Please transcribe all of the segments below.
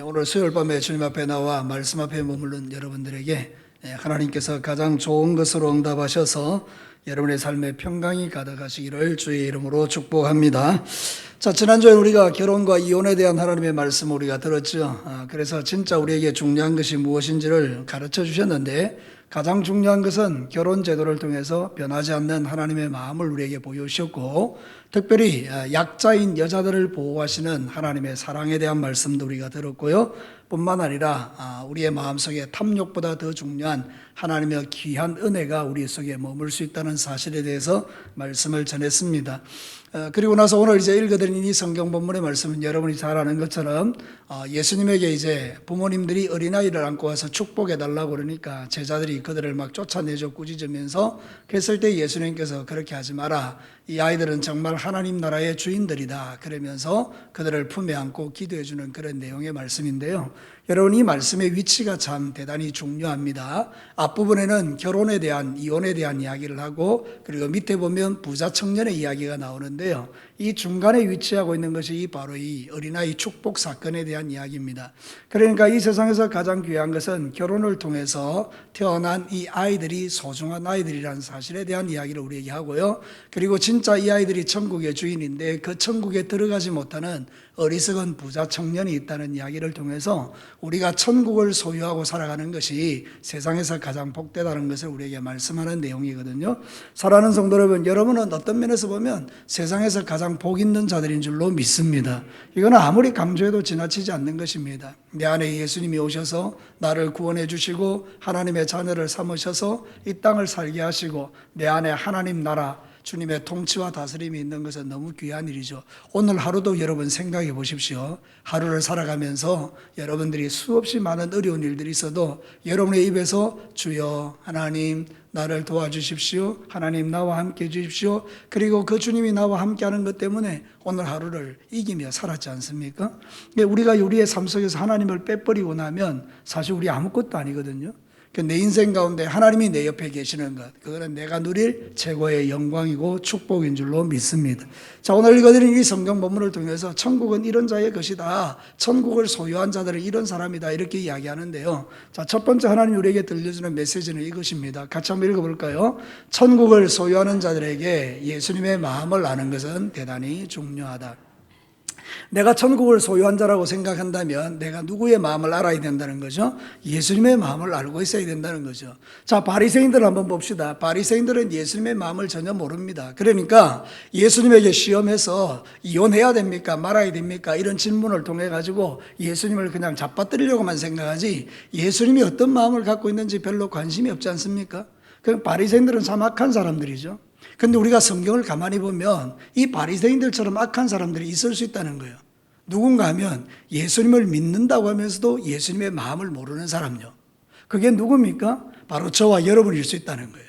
오늘 수요일 밤에 주님 앞에 나와 말씀 앞에 머무른 여러분들에게 하나님께서 가장 좋은 것으로 응답하셔서 여러분의 삶에 평강이 가득하시기를 주의 이름으로 축복합니다. 자, 지난주에 우리가 결혼과 이혼에 대한 하나님의 말씀을 우리가 들었죠. 그래서 진짜 우리에게 중요한 것이 무엇인지를 가르쳐 주셨는데, 가장 중요한 것은 결혼 제도를 통해서 변하지 않는 하나님의 마음을 우리에게 보여주셨고, 특별히 약자인 여자들을 보호하시는 하나님의 사랑에 대한 말씀도 우리가 들었고요. 뿐만 아니라 우리의 마음속에 탐욕보다 더 중요한 하나님의 귀한 은혜가 우리 속에 머물 수 있다는 사실에 대해서 말씀을 전했습니다. 그리고 나서 오늘 이제 읽어드린 이 성경 본문의 말씀은 여러분이 잘 아는 것처럼 예수님에게 이제 부모님들이 어린아이를 안고 와서 축복해 달라고 그러니까 제자들이 그들을 막 쫓아내죠. 꾸짖으면서. 그랬을 때 예수님께서 그렇게 하지 마라, 이 아이들은 정말 하나님 나라의 주인들이다, 그러면서 그들을 품에 안고 기도해 주는 그런 내용의 말씀인데요. 여러분, 이 말씀의 위치가 참 대단히 중요합니다. 앞부분에는 결혼에 대한, 이혼에 대한 이야기를 하고, 그리고 밑에 보면 부자 청년의 이야기가 나오는데요. 이 중간에 위치하고 있는 것이 바로 이 어린아이 축복 사건에 대한 이야기입니다. 그러니까 이 세상에서 가장 귀한 것은 결혼을 통해서 태어난 이 아이들이 소중한 아이들이라는 사실에 대한 이야기를 우리에게 하고요. 그리고 진짜 이 아이들이 천국의 주인인데 그 천국에 들어가지 못하는 어리석은 부자 청년이 있다는 이야기를 통해서 우리가 천국을 소유하고 살아가는 것이 세상에서 가장 복되다는 것을 우리에게 말씀하는 내용이거든요. 사랑하는 성도 여러분, 여러분은 어떤 면에서 보면 세상에서 가장 복 있는 자들인 줄로 믿습니다. 이거는 아무리 강조해도 지나치지 않는 것입니다. 내 안에 예수님이 오셔서 나를 구원해 주시고 하나님의 자녀를 삼으셔서 이 땅을 살게 하시고 내 안에 하나님 나라, 주님의 통치와 다스림이 있는 것은 너무 귀한 일이죠. 오늘 하루도 여러분 생각해 보십시오. 하루를 살아가면서 여러분들이 수없이 많은 어려운 일들이 있어도 여러분의 입에서 주여 하나님 나를 도와주십시오, 하나님 나와 함께 해주십시오, 그리고 그 주님이 나와 함께하는 것 때문에 오늘 하루를 이기며 살았지 않습니까? 우리가 우리의 삶 속에서 하나님을 빼버리고 나면 사실 우리 아무것도 아니거든요. 내 인생 가운데 하나님이 내 옆에 계시는 것, 그거는 내가 누릴 최고의 영광이고 축복인 줄로 믿습니다. 자, 오늘 읽어드린 이 성경 본문을 통해서 천국은 이런 자의 것이다, 천국을 소유한 자들은 이런 사람이다, 이렇게 이야기하는데요. 자, 첫 번째 하나님이 우리에게 들려주는 메시지는 이것입니다. 같이 한번 읽어볼까요? 천국을 소유하는 자들에게 예수님의 마음을 아는 것은 대단히 중요하다. 내가 천국을 소유한 자라고 생각한다면 내가 누구의 마음을 알아야 된다는 거죠? 예수님의 마음을 알고 있어야 된다는 거죠. 자, 바리새인들 한번 봅시다. 바리새인들은 예수님의 마음을 전혀 모릅니다. 그러니까 예수님에게 시험해서 이혼해야 됩니까? 말아야 됩니까? 이런 질문을 통해 가지고 예수님을 그냥 잡아뜨리려고만 생각하지 예수님이 어떤 마음을 갖고 있는지 별로 관심이 없지 않습니까? 그 바리새인들은 참 악한 사람들이죠. 근데 우리가 성경을 가만히 보면 이 바리새인들처럼 악한 사람들이 있을 수 있다는 거예요. 누군가 하면 예수님을 믿는다고 하면서도 예수님의 마음을 모르는 사람요. 그게 누굽니까? 바로 저와 여러분일 수 있다는 거예요.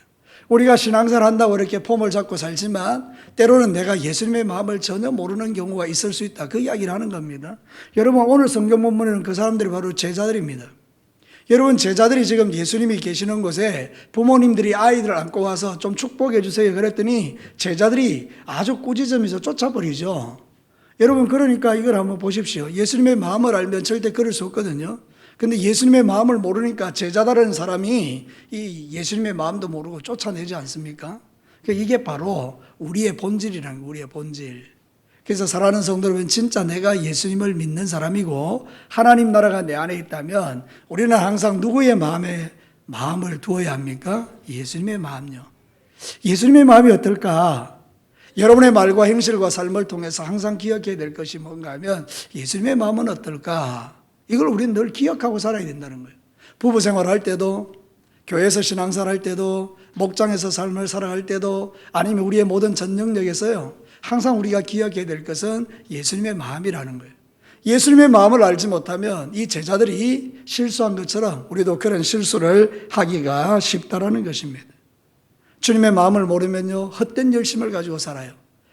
우리가 신앙생활 한다고 이렇게 폼을 잡고 살지만 때로는 내가 예수님의 마음을 전혀 모르는 경우가 있을 수 있다, 그 이야기를 하는 겁니다. 여러분, 오늘 성경 본문에는 그 사람들이 바로 제자들입니다. 여러분, 제자들이 지금 예수님이 계시는 곳에 부모님들이 아이들을 안고 와서 좀 축복해 주세요 그랬더니 제자들이 아주 꾸짖으면서 쫓아버리죠. 여러분, 그러니까 이걸 한번 보십시오. 예수님의 마음을 알면 절대 그럴 수 없거든요. 근데 예수님의 마음을 모르니까 제자다라는 사람이 이 예수님의 마음도 모르고 쫓아내지 않습니까? 이게 바로 우리의 본질이라는 거예요. 우리의 본질. 그래서 사랑하는 성도 여러분, 진짜 내가 예수님을 믿는 사람이고 하나님 나라가 내 안에 있다면 우리는 항상 누구의 마음을 두어야 합니까? 예수님의 마음요. 예수님의 마음이 어떨까? 여러분의 말과 행실과 삶을 통해서 항상 기억해야 될 것이 뭔가 하면 예수님의 마음은 어떨까? 이걸 우리는 늘 기억하고 살아야 된다는 거예요. 부부 생활할 때도, 교회에서 신앙생활 할 때도, 목장에서 삶을 살아갈 때도, 아니면 우리의 모든 전 영역에서요, 항상 우리가 기억해야 될 것은 예수님의 마음이라는 거예요. 예수님의 마음을 알지 못하면 이 제자들이 실수한 것처럼 우리도 그런 실수를 하기가 쉽다라는 것입니다. 주님의 마음을 모르면요, 헛된 열심을 가지고 살아요.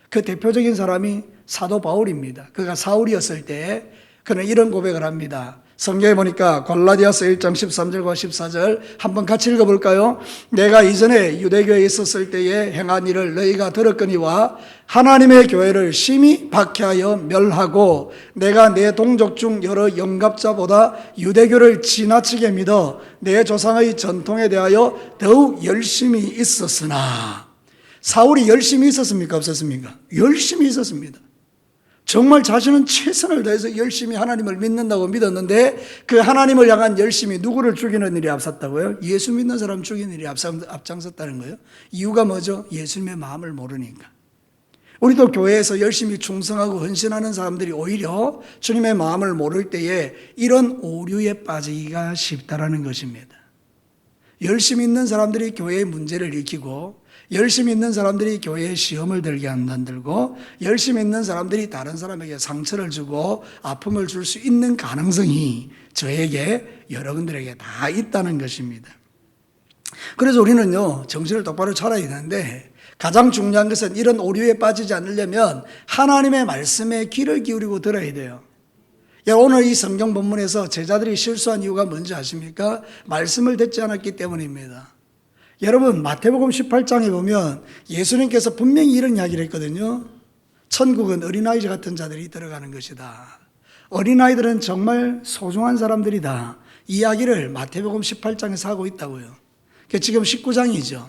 그 대표적인 사람이 사도 바울입니다. 그가 사울이었을 때 그는 이런 고백을 합니다. 성경에 보니까 갈라디아서 1장 13절과 14절 한번 같이 읽어볼까요? 내가 이전에 유대교에 있었을 때에 행한 일을 너희가 들었거니와 하나님의 교회를 심히 박해하여 멸하고 내가 내 동족 중 여러 영갑자보다 유대교를 지나치게 믿어 내 조상의 전통에 대하여 더욱 열심히 있었으나. 사울이 열심히 있었습니까? 없었습니까? 열심히 있었습니다. 정말 자신은 최선을 다해서 열심히 하나님을 믿는다고 믿었는데 그 하나님을 향한 열심이 누구를 죽이는 일이 앞섰다고요? 예수 믿는 사람 죽이는 일이 앞장섰다는 거예요. 이유가 뭐죠? 예수님의 마음을 모르니까. 우리도 교회에서 열심히 충성하고 헌신하는 사람들이 오히려 주님의 마음을 모를 때에 이런 오류에 빠지기가 쉽다라는 것입니다. 열심히 있는 사람들이 교회의 문제를 일으키고 열심히 있는 사람들이 교회에 시험을 들게 만들고 열심히 있는 사람들이 다른 사람에게 상처를 주고 아픔을 줄 수 있는 가능성이 저에게 여러분들에게 다 있다는 것입니다. 그래서 우리는요 정신을 똑바로 차려야 되는데 가장 중요한 것은 이런 오류에 빠지지 않으려면 하나님의 말씀에 귀를 기울이고 들어야 돼요. 오늘 이 성경 본문에서 제자들이 실수한 이유가 뭔지 아십니까? 말씀을 듣지 않았기 때문입니다. 여러분 마태복음 18장에 보면 예수님께서 분명히 이런 이야기를 했거든요. 천국은 어린아이 같은 자들이 들어가는 것이다. 어린아이들은 정말 소중한 사람들이다. 이 이야기를 마태복음 18장에서 하고 있다고요. 지금 19장이죠.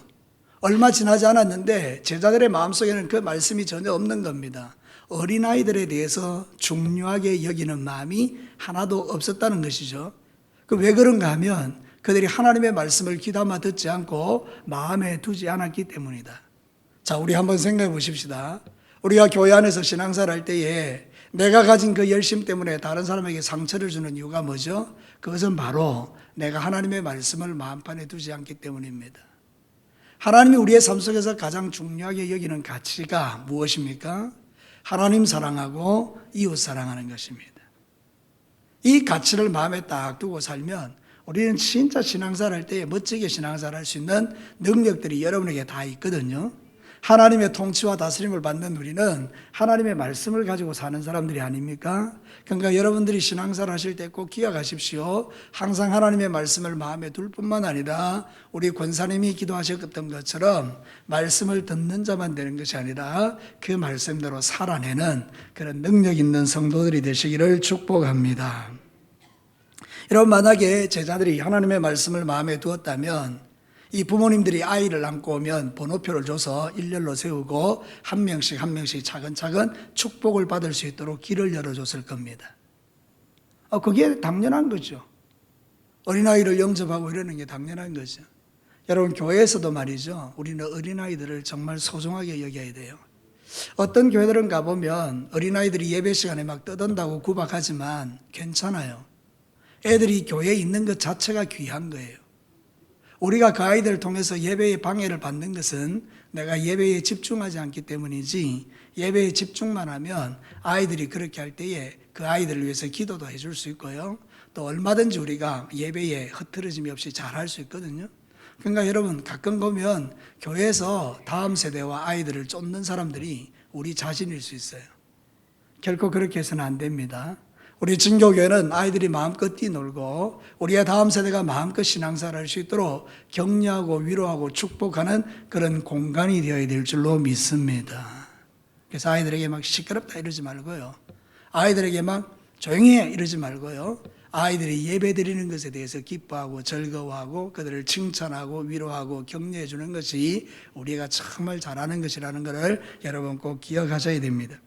얼마 지나지 않았는데 제자들의 마음속에는 그 말씀이 전혀 없는 겁니다. 어린아이들에 대해서 중요하게 여기는 마음이 하나도 없었다는 것이죠. 왜 그런가 하면 그들이 하나님의 말씀을 귀담아 듣지 않고 마음에 두지 않았기 때문이다. 자, 우리 한번 생각해 보십시다. 우리가 교회 안에서 신앙생활 할 때에 내가 가진 그 열심 때문에 다른 사람에게 상처를 주는 이유가 뭐죠? 그것은 바로 내가 하나님의 말씀을 마음판에 두지 않기 때문입니다. 하나님이 우리의 삶 속에서 가장 중요하게 여기는 가치가 무엇입니까? 하나님 사랑하고 이웃 사랑하는 것입니다. 이 가치를 마음에 딱 두고 살면 우리는 진짜 신앙생활 할 때 멋지게 신앙생활 할 수 있는 능력들이 여러분에게 다 있거든요. 하나님의 통치와 다스림을 받는 우리는 하나님의 말씀을 가지고 사는 사람들이 아닙니까? 그러니까 여러분들이 신앙생활 하실 때 꼭 기억하십시오. 항상 하나님의 말씀을 마음에 둘 뿐만 아니라 우리 권사님이 기도하셨던 것처럼 말씀을 듣는 자만 되는 것이 아니라 그 말씀대로 살아내는 그런 능력 있는 성도들이 되시기를 축복합니다. 여러분 만약에 제자들이 하나님의 말씀을 마음에 두었다면 이 부모님들이 아이를 안고 오면 번호표를 줘서 일렬로 세우고 한 명씩 한 명씩 차근차근 축복을 받을 수 있도록 길을 열어줬을 겁니다. 그게 당연한 거죠. 어린아이를 영접하고 이러는 게 당연한 거죠. 여러분 교회에서도 말이죠. 우리는 어린아이들을 정말 소중하게 여겨야 돼요. 어떤 교회들은 가보면 어린아이들이 예배 시간에 막 떠든다고 구박하지만 괜찮아요. 애들이 교회에 있는 것 자체가 귀한 거예요. 우리가 그 아이들을 통해서 예배의 방해를 받는 것은 내가 예배에 집중하지 않기 때문이지, 예배에 집중만 하면 아이들이 그렇게 할 때에 그 아이들을 위해서 기도도 해줄 수 있고요. 또 얼마든지 우리가 예배에 흐트러짐이 없이 잘 할 수 있거든요. 그러니까 여러분 가끔 보면 교회에서 다음 세대와 아이들을 쫓는 사람들이 우리 자신일 수 있어요. 결코 그렇게 해서는 안 됩니다. 우리 진교교회는 아이들이 마음껏 뛰놀고 우리의 다음 세대가 마음껏 신앙생활 할 수 있도록 격려하고 위로하고 축복하는 그런 공간이 되어야 될 줄로 믿습니다. 그래서 아이들에게 막 시끄럽다 이러지 말고요. 아이들에게 막 조용히 해 이러지 말고요. 아이들이 예배 드리는 것에 대해서 기뻐하고 즐거워하고 그들을 칭찬하고 위로하고 격려해 주는 것이 우리가 정말 잘하는 것이라는 것을 여러분 꼭 기억하셔야 됩니다.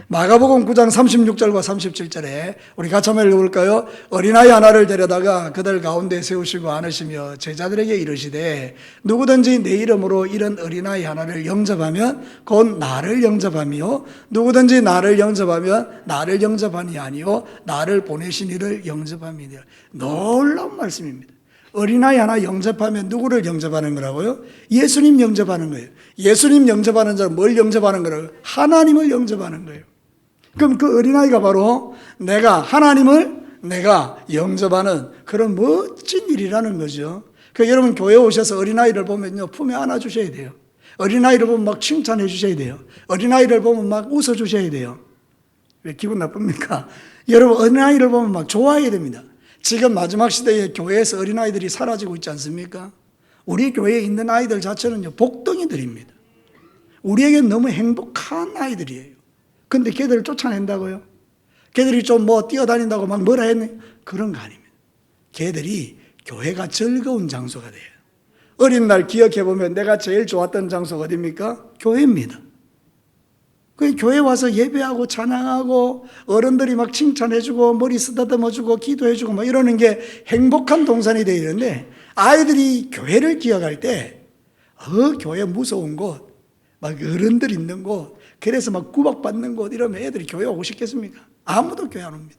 마가복음 9장 36절과 37절에 우리 같이 한번 읽어볼까요? 어린아이 하나를 데려다가 그들 가운데 세우시고 안으시며 제자들에게 이르시되 누구든지 내 이름으로 이런 어린아이 하나를 영접하면 곧 나를 영접하며 누구든지 나를 영접하면 나를 영접하니 아니요 나를 보내신 이를 영접함이니라. 놀라운 말씀입니다. 어린아이 하나 영접하면 누구를 영접하는 거라고요? 예수님 영접하는 거예요. 예수님 영접하는 자는 뭘 영접하는 거라고요? 하나님을 영접하는 거예요. 그럼 그 어린아이가 바로 하나님을 영접하는 그런 멋진 일이라는 거죠. 여러분 교회에 오셔서 어린아이를 보면요 품에 안아주셔야 돼요. 어린아이를 보면 막 칭찬해 주셔야 돼요. 어린아이를 보면 막 웃어주셔야 돼요. 왜 기분 나쁩니까? 여러분 어린아이를 보면 막 좋아해야 됩니다. 지금 마지막 시대에 교회에서 어린아이들이 사라지고 있지 않습니까? 우리 교회에 있는 아이들 자체는요, 복덩이들입니다. 우리에겐 너무 행복한 아이들이에요. 근데 걔들을 쫓아낸다고요? 걔들이 좀 뭐 뛰어다닌다고 막 뭐라 했네? 그런 거 아닙니다. 걔들이 교회가 즐거운 장소가 돼요. 어린 날 기억해보면 내가 제일 좋았던 장소가 어디입니까? 교회입니다. 그 교회 와서 예배하고 찬양하고 어른들이 막 칭찬해주고 머리 쓰다듬어주고 기도해주고 막 이러는 게 행복한 동산이 되어 있는데, 아이들이 교회를 기억할 때 교회 무서운 곳, 막 어른들 있는 곳, 그래서 막 구박받는 곳 이러면 애들이 교회 오고 싶겠습니까? 아무도 교회 안 옵니다.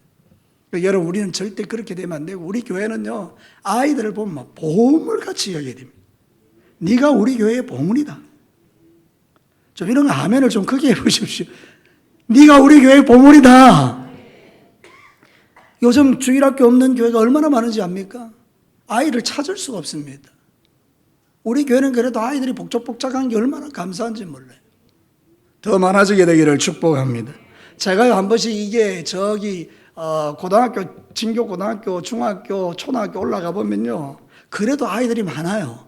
여러분, 우리는 절대 그렇게 되면 안 되고, 우리 교회는요, 아이들을 보면 막 보물같이 여겨야 됩니다. 네가 우리 교회의 보물이다. 좀 이런 거 아멘을 좀 크게 해보십시오. 네가 우리 교회의 보물이다. 요즘 주일학교 없는 교회가 얼마나 많은지 압니까? 아이를 찾을 수가 없습니다. 우리 교회는 그래도 아이들이 복잡복잡한 게 얼마나 감사한지 몰라요. 더 많아지게 되기를 축복합니다. 제가 한 번씩 이게 고등학교, 진교 고등학교, 중학교, 초등학교 올라가 보면요, 그래도 아이들이 많아요.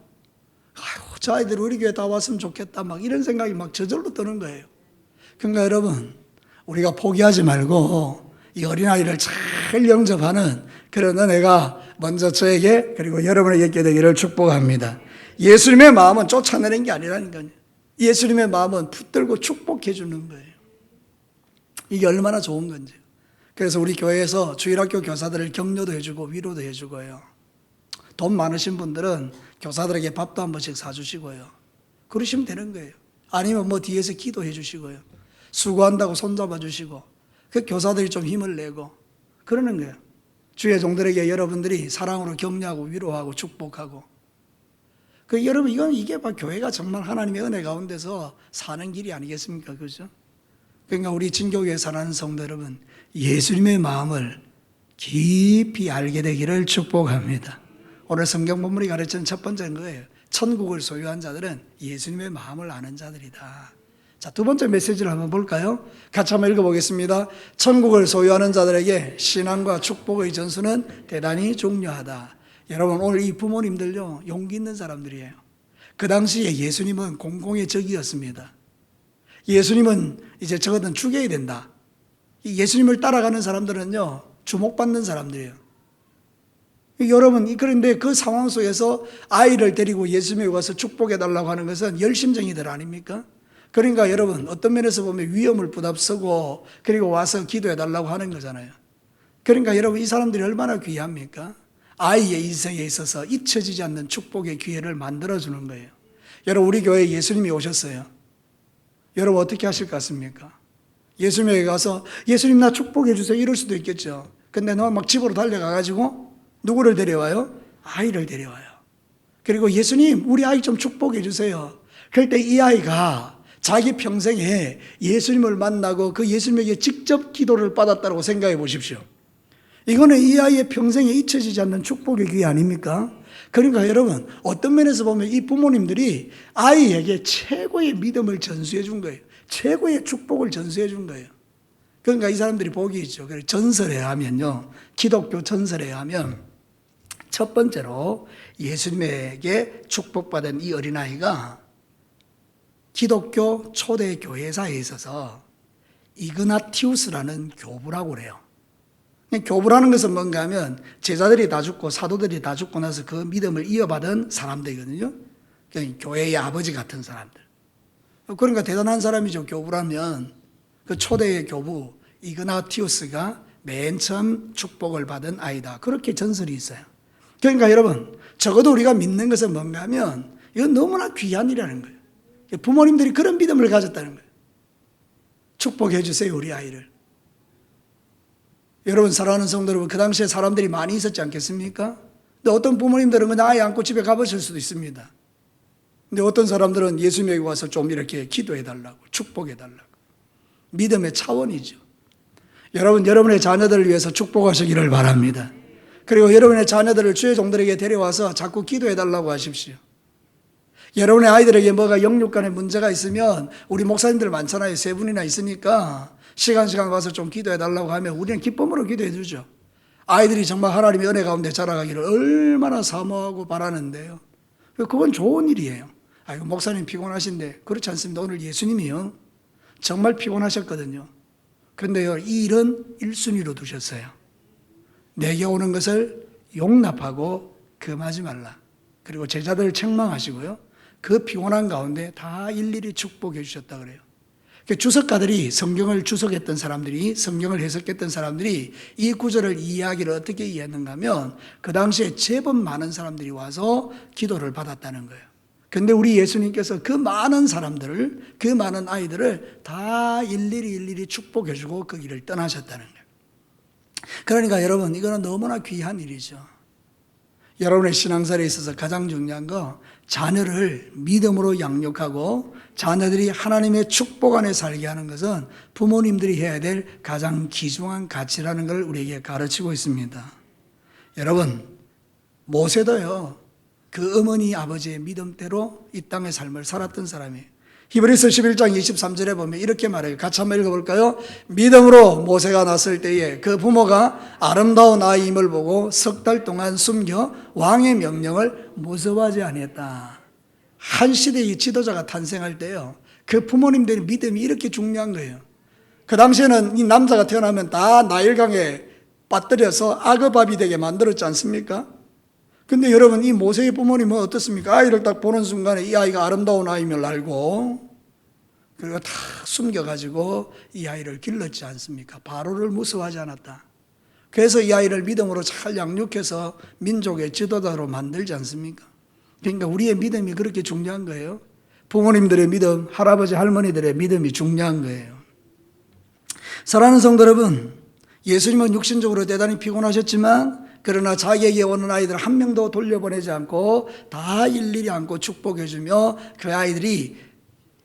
아이고, 저 아이들 우리 교회 다 왔으면 좋겠다, 막 이런 생각이 막 저절로 드는 거예요. 그러니까 여러분, 우리가 포기하지 말고 이 어린아이를 잘 영접하는 그런 은혜가 먼저 저에게 그리고 여러분에게 있게 되기를 축복합니다. 예수님의 마음은 쫓아내는 게 아니라니까요. 예수님의 마음은 붙들고 축복해 주는 거예요. 이게 얼마나 좋은 건지. 그래서 우리 교회에서 주일학교 교사들을 격려도 해주고 위로도 해주고요. 돈 많으신 분들은 교사들에게 밥도 한 번씩 사주시고요. 그러시면 되는 거예요. 아니면 뭐 뒤에서 기도해 주시고요. 수고한다고 손잡아 주시고, 그 교사들이 좀 힘을 내고 그러는 거예요. 주의 종들에게 여러분들이 사랑으로 격려하고 위로하고 축복하고. 여러분, 이게 막 교회가 정말 하나님의 은혜 가운데서 사는 길이 아니겠습니까? 그죠? 그러니까 우리 진교교회 사는 성도 여러분, 예수님의 마음을 깊이 알게 되기를 축복합니다. 오늘 성경 본문이 가르치는 첫 번째는 거예요. 천국을 소유한 자들은 예수님의 마음을 아는 자들이다. 자, 두 번째 메시지를 한번 볼까요? 같이 한번 읽어보겠습니다. 천국을 소유하는 자들에게 신앙과 축복의 전수는 대단히 중요하다. 여러분, 오늘 이 부모님들요, 용기 있는 사람들이에요. 그 당시에 예수님은 공공의 적이었습니다. 예수님은 이제 저거는 죽여야 된다. 이 예수님을 따라가는 사람들은요, 주목받는 사람들이에요. 여러분, 그런데 그 상황 속에서 아이를 데리고 예수님에 와서 축복해달라고 하는 것은 열심쟁이들 아닙니까? 그러니까 여러분, 어떤 면에서 보면 위험을 부담쓰고 그리고 와서 기도해달라고 하는 거잖아요. 그러니까 여러분, 이 사람들이 얼마나 귀합니까? 아이의 인생에 있어서 잊혀지지 않는 축복의 기회를 만들어주는 거예요. 여러분, 우리 교회에 예수님이 오셨어요. 여러분, 어떻게 하실 것 같습니까? 예수님에게 가서 예수님 나 축복해 주세요 이럴 수도 있겠죠. 근데 너 막 집으로 달려가가지고 누구를 데려와요? 아이를 데려와요. 그리고 예수님 우리 아이 좀 축복해 주세요. 그럴 때 이 아이가 자기 평생에 예수님을 만나고 그 예수님에게 직접 기도를 받았다고 생각해 보십시오. 이거는 이 아이의 평생에 잊혀지지 않는 축복의 기회 아닙니까? 그러니까 여러분, 어떤 면에서 보면 이 부모님들이 아이에게 최고의 믿음을 전수해 준 거예요. 최고의 축복을 전수해 준 거예요. 그러니까 이 사람들이 복이 있죠. 전설에 하면요, 기독교 전설에 하면 첫 번째로 예수님에게 축복받은 이 어린아이가 기독교 초대 교회사에 있어서 이그나티우스라는 교부라고 그래요. 교부라는 것은 뭔가 하면 제자들이 다 죽고 사도들이 다 죽고 나서 그 믿음을 이어받은 사람들이거든요. 교회의 아버지 같은 사람들. 그러니까 대단한 사람이죠. 교부라면 그 초대의 교부 이그나티우스가 맨 처음 축복을 받은 아이다. 그렇게 전설이 있어요. 그러니까 여러분, 적어도 우리가 믿는 것은 뭔가 하면 이건 너무나 귀한 일이라는 거예요. 부모님들이 그런 믿음을 가졌다는 거예요. 축복해 주세요, 우리 아이를. 여러분, 사랑하는 성도 여러분, 그 당시에 사람들이 많이 있었지 않겠습니까? 근데 어떤 부모님들은 그냥 아이 안고 집에 가보실 수도 있습니다. 근데 어떤 사람들은 예수님에게 와서 좀 이렇게 기도해달라고, 축복해달라고. 믿음의 차원이죠. 여러분, 여러분의 자녀들을 위해서 축복하시기를 바랍니다. 그리고 여러분의 자녀들을 주의 종들에게 데려와서 자꾸 기도해달라고 하십시오. 여러분의 아이들에게 뭐가 영육간에 문제가 있으면 우리 목사님들 많잖아요. 3분이나 있으니까 시간 와서 좀 기도해달라고 하면 우리는 기쁨으로 기도해 주죠. 아이들이 정말 하나님의 은혜 가운데 자라가기를 얼마나 사모하고 바라는데요. 그건 좋은 일이에요. 아이고, 목사님 피곤하신데. 그렇지 않습니다. 오늘 예수님이요, 정말 피곤하셨거든요. 그런데요, 이 일은 1순위로 두셨어요. 내게 오는 것을 용납하고 금하지 말라. 그리고 제자들을 책망하시고요, 그 피곤한 가운데 다 일일이 축복해 주셨다 그래요. 주석가들이, 성경을 주석했던 사람들이, 성경을 해석했던 사람들이 이 구절을 이해하기를 어떻게 이해했는가 하면, 그 당시에 제법 많은 사람들이 와서 기도를 받았다는 거예요. 그런데 우리 예수님께서 그 많은 사람들을, 그 많은 아이들을 다 일일이 축복해 주고 그 길을 떠나셨다는 거예요. 그러니까 여러분, 이거는 너무나 귀한 일이죠. 여러분의 신앙생활에 있어서 가장 중요한 거, 자녀를 믿음으로 양육하고 자녀들이 하나님의 축복 안에 살게 하는 것은 부모님들이 해야 될 가장 귀중한 가치라는 걸 우리에게 가르치고 있습니다. 여러분, 모세도요, 그 어머니 아버지의 믿음대로 이 땅의 삶을 살았던 사람이에요. 히브리서 11장 23절에 보면 이렇게 말해요. 같이 한번 읽어볼까요? 믿음으로 모세가 났을 때에 그 부모가 아름다운 아이임을 보고 석 달 동안 숨겨 왕의 명령을 무서워하지 아니했다. 한 시대의 지도자가 탄생할 때요, 그 부모님들의 믿음이 이렇게 중요한 거예요. 그 당시에는 이 남자가 태어나면 다 나일강에 빠뜨려서 악어밥이 되게 만들었지 않습니까? 근데 여러분, 이 모세의 부모님은 어떻습니까? 아이를 딱 보는 순간에 이 아이가 아름다운 아이임을 알고, 그리고 다 숨겨가지고 이 아이를 길렀지 않습니까? 바로를 무서워하지 않았다. 그래서 이 아이를 믿음으로 잘 양육해서 민족의 지도자로 만들지 않습니까? 그러니까 우리의 믿음이 그렇게 중요한 거예요. 부모님들의 믿음, 할아버지 할머니들의 믿음이 중요한 거예요. 사랑하는 성도 여러분, 예수님은 육신적으로 대단히 피곤하셨지만, 그러나 자기에게 오는 아이들 한 명도 돌려보내지 않고 다 일일이 안고 축복해 주며 그 아이들이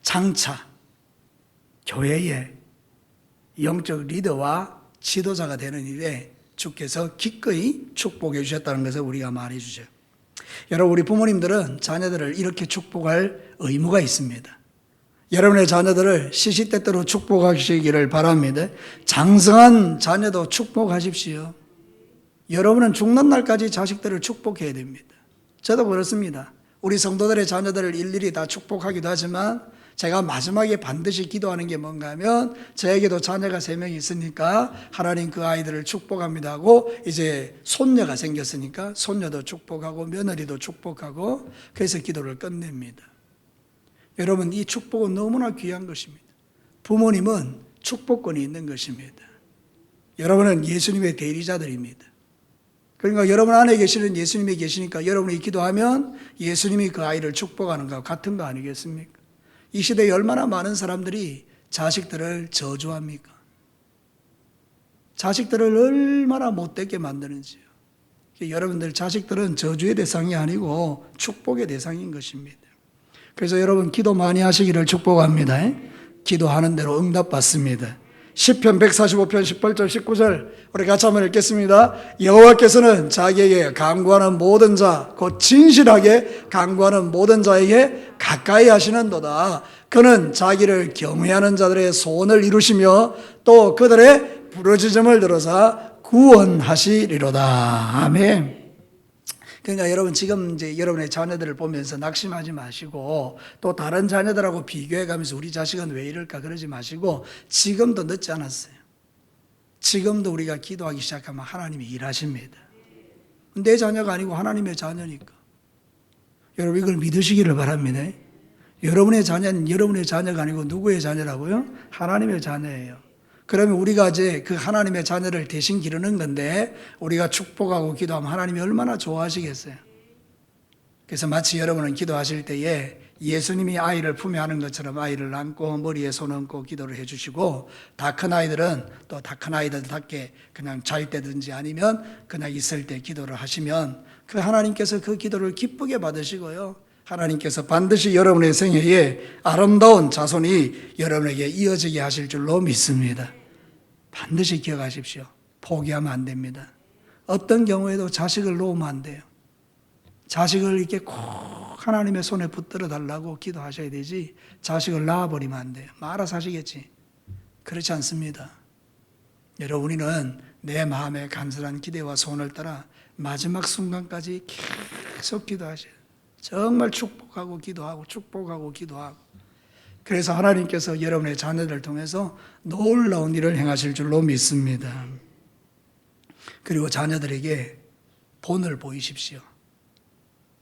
장차 교회의 영적 리더와 지도자가 되는 일에 주께서 기꺼이 축복해 주셨다는 것을 우리가 말해 주죠. 여러분, 우리 부모님들은 자녀들을 이렇게 축복할 의무가 있습니다. 여러분의 자녀들을 시시때때로 축복하시기를 바랍니다. 장성한 자녀도 축복하십시오. 여러분은 죽는 날까지 자식들을 축복해야 됩니다. 저도 그렇습니다. 우리 성도들의 자녀들을 일일이 다 축복하기도 하지만, 제가 마지막에 반드시 기도하는 게 뭔가 하면, 저에게도 자녀가 3명이 있으니까 하나님 그 아이들을 축복합니다 하고, 이제 손녀가 생겼으니까 손녀도 축복하고 며느리도 축복하고, 그래서 기도를 끝냅니다. 여러분, 이 축복은 너무나 귀한 것입니다. 부모님은 축복권이 있는 것입니다. 여러분은 예수님의 대리자들입니다. 그러니까 여러분 안에 계시는 예수님이 계시니까 여러분이 기도하면 예수님이 그 아이를 축복하는 것과 같은 거 아니겠습니까? 이 시대에 얼마나 많은 사람들이 자식들을 저주합니까? 자식들을 얼마나 못되게 만드는지요. 여러분들 자식들은 저주의 대상이 아니고 축복의 대상인 것입니다. 그래서 여러분, 기도 많이 하시기를 축복합니다. 기도하는 대로 응답받습니다. 시편 145편 18절 19절 우리 같이 한번 읽겠습니다. 여호와께서는 자기에게 간구하는 모든 자, 곧 진실하게 간구하는 모든 자에게 가까이 하시는도다. 그는 자기를 경외하는 자들의 소원을 이루시며 또 그들의 부르짖음을 들어서 구원하시리로다. 아멘. 그러니까 여러분, 지금 이제 여러분의 자녀들을 보면서 낙심하지 마시고, 또 다른 자녀들하고 비교해 가면서 우리 자식은 왜 이럴까 그러지 마시고, 지금도 늦지 않았어요. 지금도 우리가 기도하기 시작하면 하나님이 일하십니다. 내 자녀가 아니고 하나님의 자녀니까. 여러분, 이걸 믿으시기를 바랍니다. 여러분의 자녀는 여러분의 자녀가 아니고 누구의 자녀라고요? 하나님의 자녀예요. 그러면 우리가 이제 그 하나님의 자녀를 대신 기르는 건데, 우리가 축복하고 기도하면 하나님이 얼마나 좋아하시겠어요. 그래서 마치 여러분은 기도하실 때에 예수님이 아이를 품에 안은 것처럼 아이를 안고 머리에 손 얹고 기도를 해주시고, 다 큰 아이들은 또 다 큰 아이들답게 그냥 잘 때든지 아니면 그냥 있을 때 기도를 하시면 그 하나님께서 그 기도를 기쁘게 받으시고요, 하나님께서 반드시 여러분의 생애에 아름다운 자손이 여러분에게 이어지게 하실 줄로 믿습니다. 반드시 기억하십시오. 포기하면 안 됩니다. 어떤 경우에도 자식을 놓으면 안 돼요. 자식을 이렇게 꼭 하나님의 손에 붙들어 달라고 기도하셔야 되지, 자식을 낳아버리면 안 돼요. 알아서 하시겠지. 그렇지 않습니다. 여러분, 우리는 내 마음의 간절한 기대와 소원을 따라 마지막 순간까지 계속 기도하셔요. 정말 축복하고 기도하고 축복하고 기도하고. 그래서 하나님께서 여러분의 자녀들을 통해서 놀라운 일을 행하실 줄로 믿습니다. 그리고 자녀들에게 본을 보이십시오.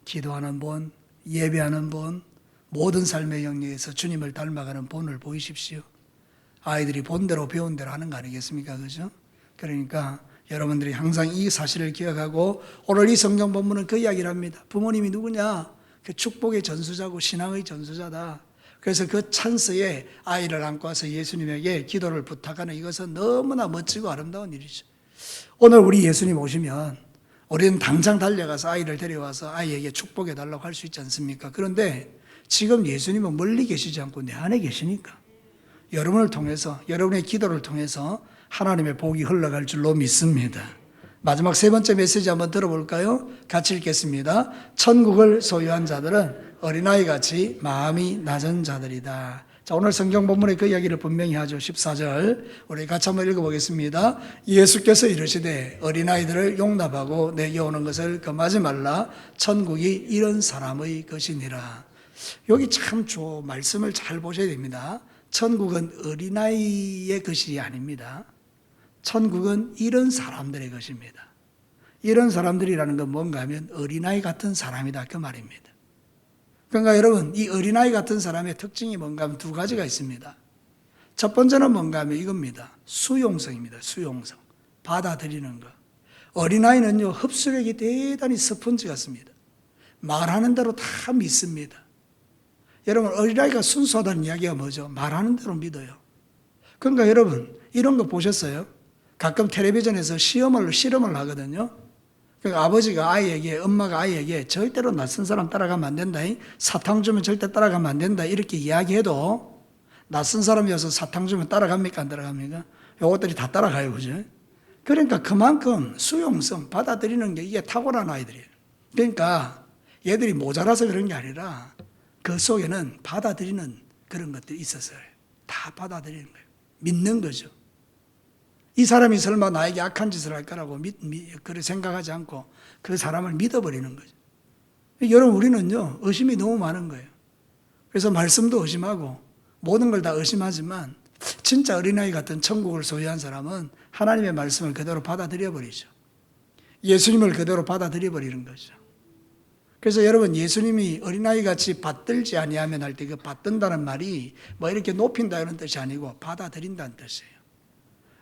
기도하는 본, 예배하는 본, 모든 삶의 영역에서 주님을 닮아가는 본을 보이십시오. 아이들이 본대로 배운 대로 하는 거 아니겠습니까? 그죠? 그러니까 여러분들이 항상 이 사실을 기억하고 오늘 이 성경 본문은 그 이야기를 합니다. 부모님이 누구냐? 그 축복의 전수자고 신앙의 전수자다. 그래서 그 찬스에 아이를 안고 와서 예수님에게 기도를 부탁하는 이것은 너무나 멋지고 아름다운 일이죠. 오늘 우리 예수님 오시면 우리는 당장 달려가서 아이를 데려와서 아이에게 축복해 달라고 할 수 있지 않습니까? 그런데 지금 예수님은 멀리 계시지 않고 내 안에 계시니까 여러분을 통해서, 여러분의 기도를 통해서 하나님의 복이 흘러갈 줄로 믿습니다. 마지막 세 번째 메시지 한번 들어볼까요? 같이 읽겠습니다. 천국을 소유한 자들은 어린아이같이 마음이 낮은 자들이다. 자, 오늘 성경 본문에 그 이야기를 분명히 하죠. 14절 우리 같이 한번 읽어보겠습니다. 예수께서 이르시되 어린아이들을 용납하고 내게 오는 것을 금하지 말라. 천국이 이런 사람의 것이니라. 여기 참 말씀을 잘 보셔야 됩니다. 천국은 어린아이의 것이 아닙니다. 천국은 이런 사람들의 것입니다. 이런 사람들이라는 건 뭔가 하면 어린아이 같은 사람이다 그 말입니다. 그러니까 여러분 이 어린아이 같은 사람의 특징이 뭔가 하면 두 가지가 있습니다. 첫 번째는 뭔가 하면 이겁니다. 수용성입니다. 수용성. 받아들이는 것. 어린아이는요 흡수력이 대단히 스펀지 같습니다. 말하는 대로 다 믿습니다. 여러분 어린아이가 순수하다는 이야기가 뭐죠? 말하는 대로 믿어요. 그러니까 여러분 이런 거 보셨어요? 가끔 텔레비전에서 실험을 하거든요. 그러니까 아버지가 아이에게, 엄마가 아이에게 절대로 낯선 사람 따라가면 안 된다. 사탕 주면 절대 따라가면 안 된다. 이렇게 이야기해도 낯선 사람이어서 사탕 주면 따라갑니까? 안 따라갑니까? 요것들이 다 따라가요. 그죠? 그러니까 그만큼 수용성, 받아들이는 게 이게 탁월한 아이들이에요. 그러니까 얘들이 모자라서 그런 게 아니라 그 속에는 받아들이는 그런 것들이 있었어요. 다 받아들이는 거예요. 믿는 거죠. 이 사람이 설마 나에게 악한 짓을 할 거라고 그렇게 생각하지 않고 그 사람을 믿어버리는 거죠. 여러분 우리는요 의심이 너무 많은 거예요. 그래서 말씀도 의심하고 모든 걸 다 의심하지만 진짜 어린아이 같은 천국을 소유한 사람은 하나님의 말씀을 그대로 받아들여 버리죠. 예수님을 그대로 받아들여 버리는 거죠. 그래서 여러분 예수님이 어린아이같이 받들지 아니하면 할 때 그 받든다는 말이 뭐 이렇게 높인다 이런 뜻이 아니고 받아들인다는 뜻이에요.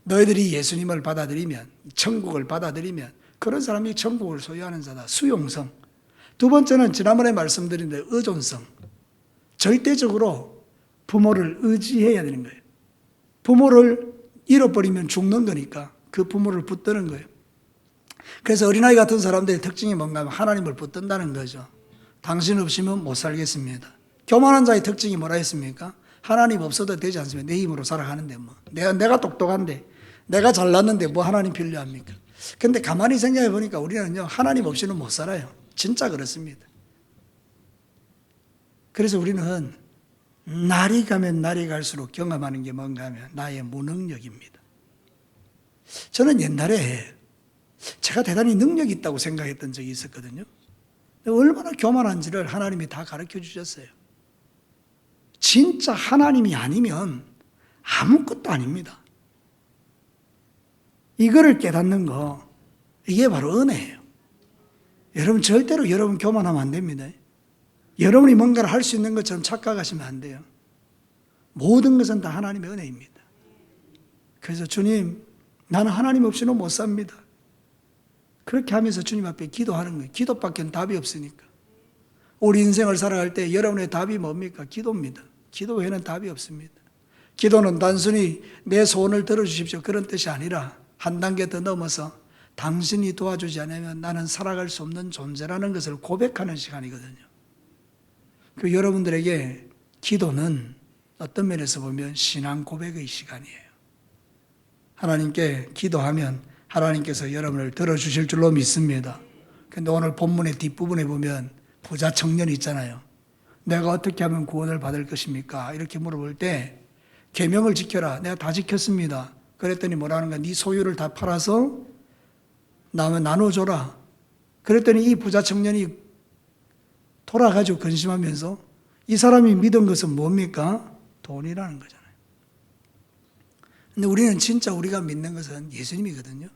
너희들이 예수님을 받아들이면, 천국을 받아들이면 그런 사람이 천국을 소유하는 자다. 수용성. 두 번째는 지난번에 말씀드린 대로 의존성. 절대적으로 부모를 의지해야 되는 거예요. 부모를 잃어버리면 죽는 거니까 그 부모를 붙드는 거예요. 그래서 어린아이 같은 사람들의 특징이 뭔가 하면 하나님을 붙든다는 거죠. 당신 없이면 못 살겠습니다. 교만한 자의 특징이 뭐라 했습니까? 하나님 없어도 되지 않습니까? 내 힘으로 살아가는데 뭐. 내가 똑똑한데, 내가 잘났는데 뭐 하나님 필요합니까? 근데 가만히 생각해 보니까 우리는요, 하나님 없이는 못 살아요. 진짜 그렇습니다. 그래서 우리는 날이 가면 날이 갈수록 경험하는 게 뭔가 하면 나의 무능력입니다. 저는 옛날에 제가 대단히 능력이 있다고 생각했던 적이 있었거든요. 얼마나 교만한지를 하나님이 다 가르쳐 주셨어요. 진짜 하나님이 아니면 아무것도 아닙니다. 이거를 깨닫는 거, 이게 바로 은혜예요. 여러분 절대로 여러분 교만하면 안 됩니다. 여러분이 뭔가를 할 수 있는 것처럼 착각하시면 안 돼요. 모든 것은 다 하나님의 은혜입니다. 그래서 주님, 나는 하나님 없이는 못 삽니다. 그렇게 하면서 주님 앞에 기도하는 거예요. 기도밖에 답이 없으니까. 우리 인생을 살아갈 때 여러분의 답이 뭡니까? 기도입니다. 기도 외에는 답이 없습니다. 기도는 단순히 내 소원을 들어주십시오 그런 뜻이 아니라 한 단계 더 넘어서 당신이 도와주지 않으면 나는 살아갈 수 없는 존재라는 것을 고백하는 시간이거든요. 그 여러분들에게 기도는 어떤 면에서 보면 신앙 고백의 시간이에요. 하나님께 기도하면 하나님께서 여러분을 들어주실 줄로 믿습니다. 그런데 오늘 본문의 뒷부분에 보면 부자 청년이 있잖아요. 내가 어떻게 하면 구원을 받을 것입니까? 이렇게 물어볼 때 계명을 지켜라. 내가 다 지켰습니다. 그랬더니 뭐라는가? 네 소유를 다 팔아서 나눠줘라. 그랬더니 이 부자 청년이 돌아가지고 근심하면서 이 사람이 믿은 것은 뭡니까? 돈이라는 거잖아요. 근데 우리는 진짜 우리가 믿는 것은 예수님이거든요.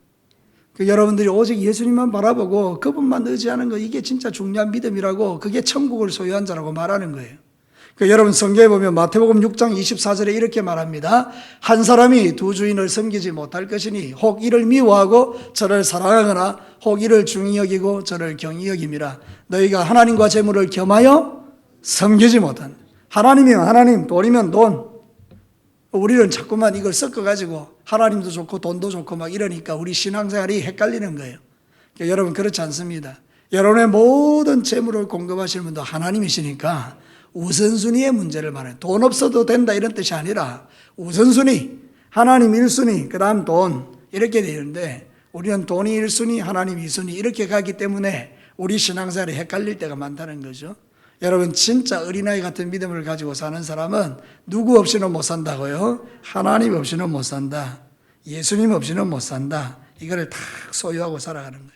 여러분들이 오직 예수님만 바라보고 그분만 의지하는 거, 이게 진짜 중요한 믿음이라고, 그게 천국을 소유한 자라고 말하는 거예요. 여러분 성경에 보면 마태복음 6장 24절에 이렇게 말합니다. 한 사람이 두 주인을 섬기지 못할 것이니 혹 이를 미워하고 저를 사랑하거나 혹 이를 중히 여기고 저를 경히 여김이라. 너희가 하나님과 재물을 겸하여 섬기지 못한. 하나님이면 하나님, 돈이면 돈. 우리는 자꾸만 이걸 섞어가지고 하나님도 좋고 돈도 좋고 막 이러니까 우리 신앙생활이 헷갈리는 거예요. 여러분 그렇지 않습니다. 여러분의 모든 재물을 공급하시는 분도 하나님이시니까 우선순위의 문제를 말해요. 돈 없어도 된다 이런 뜻이 아니라 우선순위, 하나님 1순위, 그 다음 돈 이렇게 되는데 우리는 돈이 1순위, 하나님 2순위 이렇게 가기 때문에 우리 신앙생활이 헷갈릴 때가 많다는 거죠. 여러분 진짜 어린아이 같은 믿음을 가지고 사는 사람은 누구 없이는 못 산다고요? 하나님 없이는 못 산다. 예수님 없이는 못 산다. 이거를 다 소유하고 살아가는 거예요.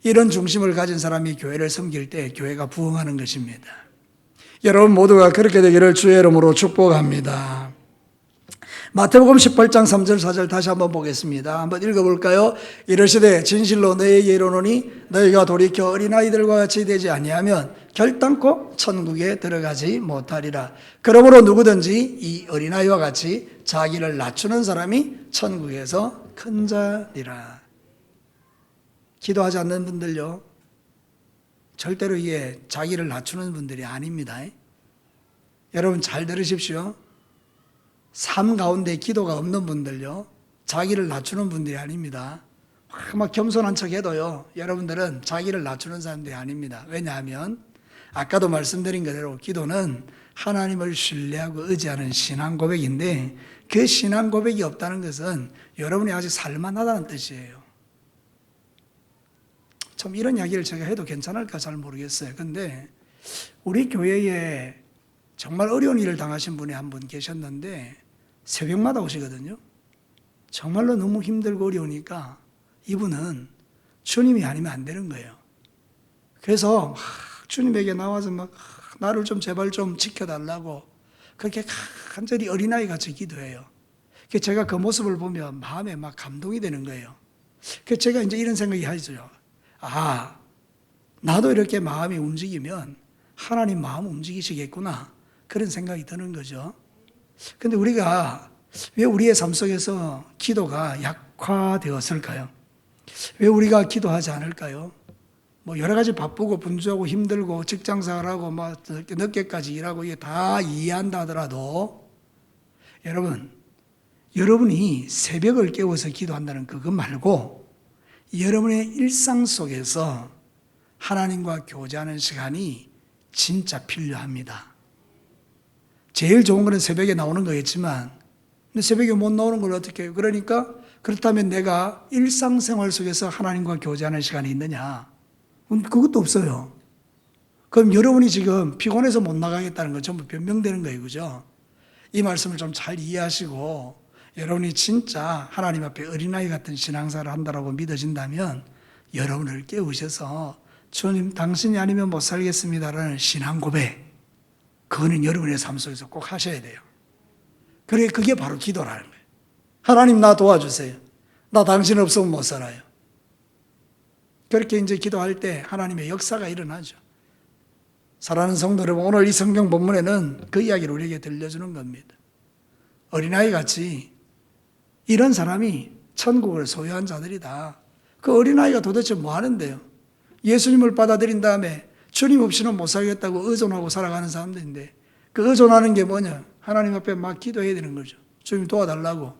이런 중심을 가진 사람이 교회를 섬길 때 교회가 부흥하는 것입니다. 여러분 모두가 그렇게 되기를 주의 이름으로 축복합니다. 마태복음 18장 3절 4절 다시 한번 보겠습니다. 한번 읽어볼까요? 이르시되 진실로 너희에게 이르노니 너희가 돌이켜 어린아이들과 같이 되지 아니하면 결단코 천국에 들어가지 못하리라. 그러므로 누구든지 이 어린아이와 같이 자기를 낮추는 사람이 천국에서 큰 자리라. 기도하지 않는 분들요, 절대로 이게 자기를 낮추는 분들이 아닙니다. 여러분 잘 들으십시오. 삶 가운데 기도가 없는 분들요, 자기를 낮추는 분들이 아닙니다. 막 겸손한 척 해도요, 여러분들은 자기를 낮추는 사람들이 아닙니다. 왜냐하면 아까도 말씀드린 그대로 기도는 하나님을 신뢰하고 의지하는 신앙 고백인데, 그 신앙 고백이 없다는 것은 여러분이 아직 살만하다는 뜻이에요. 참 이런 이야기를 제가 해도 괜찮을까 잘 모르겠어요. 근데 우리 교회에 정말 어려운 일을 당하신 분이 한 분 계셨는데 새벽마다 오시거든요. 정말로 너무 힘들고 어려우니까 이분은 주님이 아니면 안 되는 거예요. 그래서 주님에게 나와서 막 나를 좀 제발 좀 지켜달라고 그렇게 간절히 어린아이 같이 기도해요. 제가 그 모습을 보면 마음에 막 감동이 되는 거예요. 그래서 제가 이제 이런 생각이 하죠. 아, 나도 이렇게 마음이 움직이면 하나님 마음 움직이시겠구나. 그런 생각이 드는 거죠. 근데 우리가 왜 우리의 삶 속에서 기도가 약화되었을까요? 왜 우리가 기도하지 않을까요? 뭐 여러 가지 바쁘고 분주하고 힘들고 직장생활하고 막 늦게까지 일하고 이게 다 이해한다 하더라도 여러분이 새벽을 깨워서 기도한다는 그것 말고 여러분의 일상 속에서 하나님과 교제하는 시간이 진짜 필요합니다. 제일 좋은 거는 새벽에 나오는 거겠지만, 근데 새벽에 못 나오는 걸 어떻게 해요? 그러니까 그렇다면 내가 일상생활 속에서 하나님과 교제하는 시간이 있느냐? 그것도 없어요. 그럼 여러분이 지금 피곤해서 못 나가겠다는 건 전부 변명되는 거예요. 그죠? 이 말씀을 좀 잘 이해하시고 여러분이 진짜 하나님 앞에 어린아이 같은 신앙생활을 한다고 믿어진다면 여러분을 깨우셔서 주님 당신이 아니면 못 살겠습니다라는 신앙 고백, 그거는 여러분의 삶 속에서 꼭 하셔야 돼요. 그게 바로 기도라는 거예요. 하나님 나 도와주세요. 나 당신 없으면 못 살아요. 그렇게 이제 기도할 때 하나님의 역사가 일어나죠. 사랑하는 성도 여러분, 오늘 이 성경 본문에는 그 이야기를 우리에게 들려주는 겁니다. 어린아이 같이 이런 사람이 천국을 소유한 자들이다. 그 어린아이가 도대체 뭐 하는데요? 예수님을 받아들인 다음에 주님 없이는 못 살겠다고 의존하고 살아가는 사람들인데, 그 의존하는 게 뭐냐? 하나님 앞에 막 기도해야 되는 거죠. 주님 도와달라고.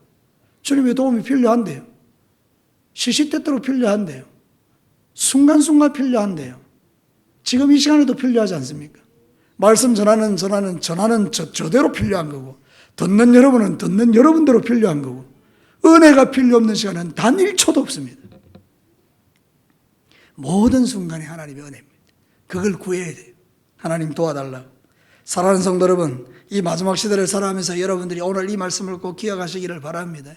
주님의 도움이 필요한데요. 시시때때로 필요한데요. 순간순간 필요한데요. 지금 이 시간에도 필요하지 않습니까? 말씀 전하는 저대로 필요한 거고, 듣는 여러분은 듣는 여러분대로 필요한 거고, 은혜가 필요 없는 시간은 단 1초도 없습니다. 모든 순간에 하나님의 은혜입니다. 그걸 구해야 돼요. 하나님 도와달라고. 사랑하는 성도 여러분, 이 마지막 시대를 살아가면서 여러분들이 오늘 이 말씀을 꼭 기억하시기를 바랍니다.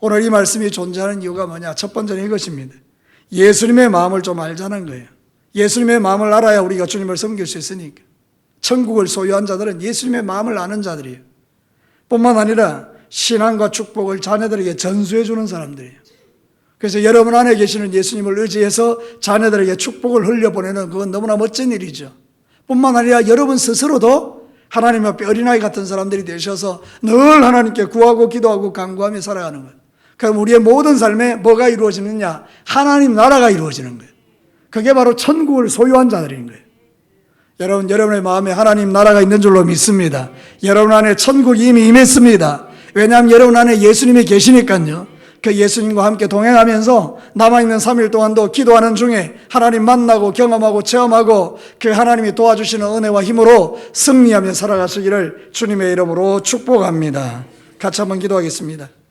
오늘 이 말씀이 존재하는 이유가 뭐냐? 첫 번째는 이것입니다. 예수님의 마음을 좀 알자는 거예요. 예수님의 마음을 알아야 우리가 주님을 섬길 수 있으니까. 천국을 소유한 자들은 예수님의 마음을 아는 자들이에요. 뿐만 아니라 신앙과 축복을 자녀들에게 전수해 주는 사람들이에요. 그래서 여러분 안에 계시는 예수님을 의지해서 자녀들에게 축복을 흘려보내는 그건 너무나 멋진 일이죠. 뿐만 아니라 여러분 스스로도 하나님 앞에 어린아이 같은 사람들이 되셔서 늘 하나님께 구하고 기도하고 간구하며 살아가는 거예요. 그럼 우리의 모든 삶에 뭐가 이루어지느냐? 하나님 나라가 이루어지는 거예요. 그게 바로 천국을 소유한 자들인 거예요. 여러분의 마음에 하나님 나라가 있는 줄로 믿습니다. 여러분 안에 천국이 이미 임했습니다. 왜냐하면 여러분 안에 예수님이 계시니까요. 그 예수님과 함께 동행하면서 남아있는 3일 동안도 기도하는 중에 하나님 만나고 경험하고 체험하고 그 하나님이 도와주시는 은혜와 힘으로 승리하며 살아가시기를 주님의 이름으로 축복합니다. 같이 한번 기도하겠습니다.